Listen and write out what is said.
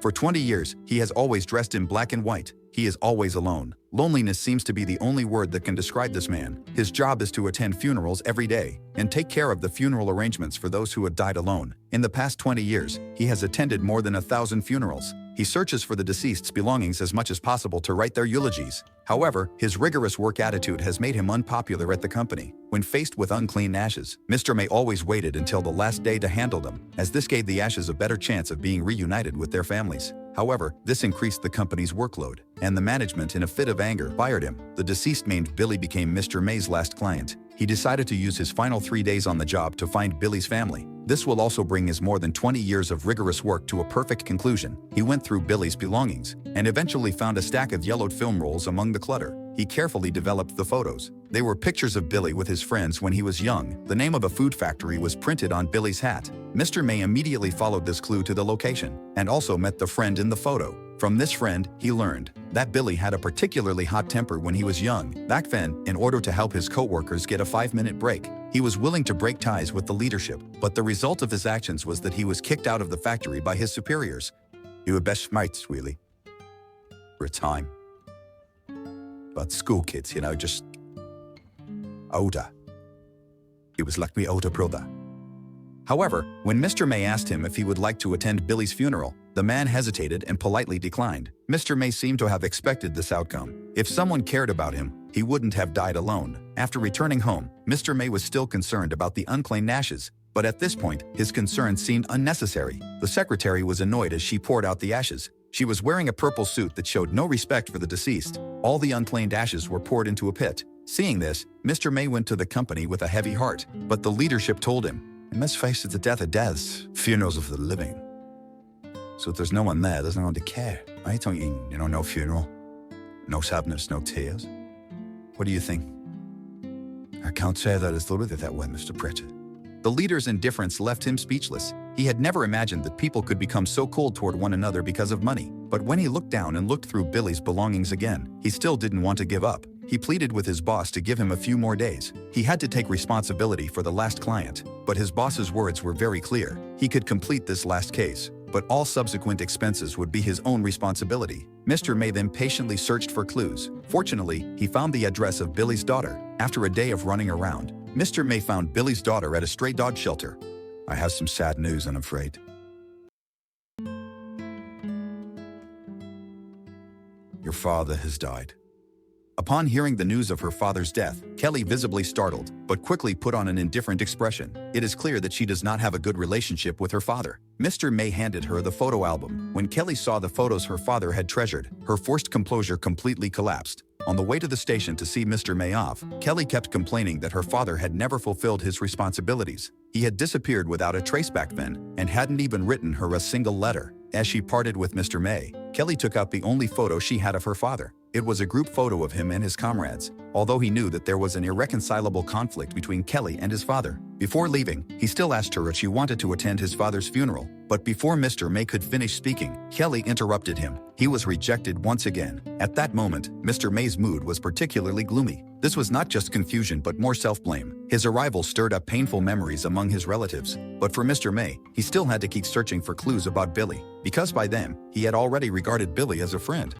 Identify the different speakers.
Speaker 1: For 20 years, he has always dressed in black and white. He is always alone. Loneliness seems to be the only word that can describe this man. His job is to attend funerals every day and take care of the funeral arrangements for those who had died alone. In the past 20 years, he has attended more than 1,000 funerals. He searches for the deceased's belongings as much as possible to write their eulogies. However, his rigorous work attitude has made him unpopular at the company. When faced with unclean ashes, Mr. May always waited until the last day to handle them, as this gave the ashes a better chance of being reunited with their families. However, this increased the company's workload, and the management, in a fit of anger, fired him. The deceased named Billy became Mr. May's last client. He decided to use his final 3 days on the job to find Billy's family. This will also bring his more than 20 years of rigorous work to a perfect conclusion. He went through Billy's belongings and eventually found a stack of yellowed film rolls among the clutter. He carefully developed the photos. They were pictures of Billy with his friends when he was young. The name of a food factory was printed on Billy's hat. Mr. May immediately followed this clue to the location and also met the friend in the photo. From this friend, he learned that Billy had a particularly hot temper when he was young. Back then, in order to help his co-workers get a 5-minute break, he was willing to break ties with the leadership. But the result of his actions was that he was kicked out of the factory by his superiors. "You were best mates, really, for a time. But school kids, just older. It was like my older brother." However, when Mr. May asked him if he would like to attend Billy's funeral, the man hesitated and politely declined. Mr. May seemed to have expected this outcome. If someone cared about him, he wouldn't have died alone. After returning home, Mr. May was still concerned about the unclaimed ashes, but at this point, his concern seemed unnecessary. The secretary was annoyed as she poured out the ashes. She was wearing a purple suit that showed no respect for the deceased. All the unclaimed ashes were poured into a pit. Seeing this, Mr. May went to the company with a heavy heart, but the leadership told him, "You must face the death of deaths, funerals of the living. So if there's no one there, there's no one to care. I don't no funeral, no sadness, no tears. What do you think?" "I can't say that I thought of it that way, Mr. Pritchard." The leader's indifference left him speechless. He had never imagined that people could become so cold toward one another because of money. But when he looked down and looked through Billy's belongings again, he still didn't want to give up. He pleaded with his boss to give him a few more days. He had to take responsibility for the last client, but his boss's words were very clear. He could complete this last case, but all subsequent expenses would be his own responsibility. Mr. May then patiently searched for clues. Fortunately, he found the address of Billy's daughter. After a day of running around, Mr. May found Billy's daughter at a stray dog shelter. "I have some sad news, I'm afraid. Your father has died." Upon hearing the news of her father's death, Kelly visibly startled, but quickly put on an indifferent expression. It is clear that she does not have a good relationship with her father. Mr. May handed her the photo album. When Kelly saw the photos her father had treasured, her forced composure completely collapsed. On the way to the station to see Mr. May off, Kelly kept complaining that her father had never fulfilled his responsibilities. He had disappeared without a trace back then and hadn't even written her a single letter. As she parted with Mr. May, Kelly took out the only photo she had of her father. It was a group photo of him and his comrades, although he knew that there was an irreconcilable conflict between Kelly and his father. Before leaving, he still asked her if she wanted to attend his father's funeral. But before Mr. May could finish speaking, Kelly interrupted him. He was rejected once again. At that moment, Mr. May's mood was particularly gloomy. This was not just confusion but more self-blame. His arrival stirred up painful memories among his relatives. But for Mr. May, he still had to keep searching for clues about Billy, because by then, he had already regarded Billy as a friend.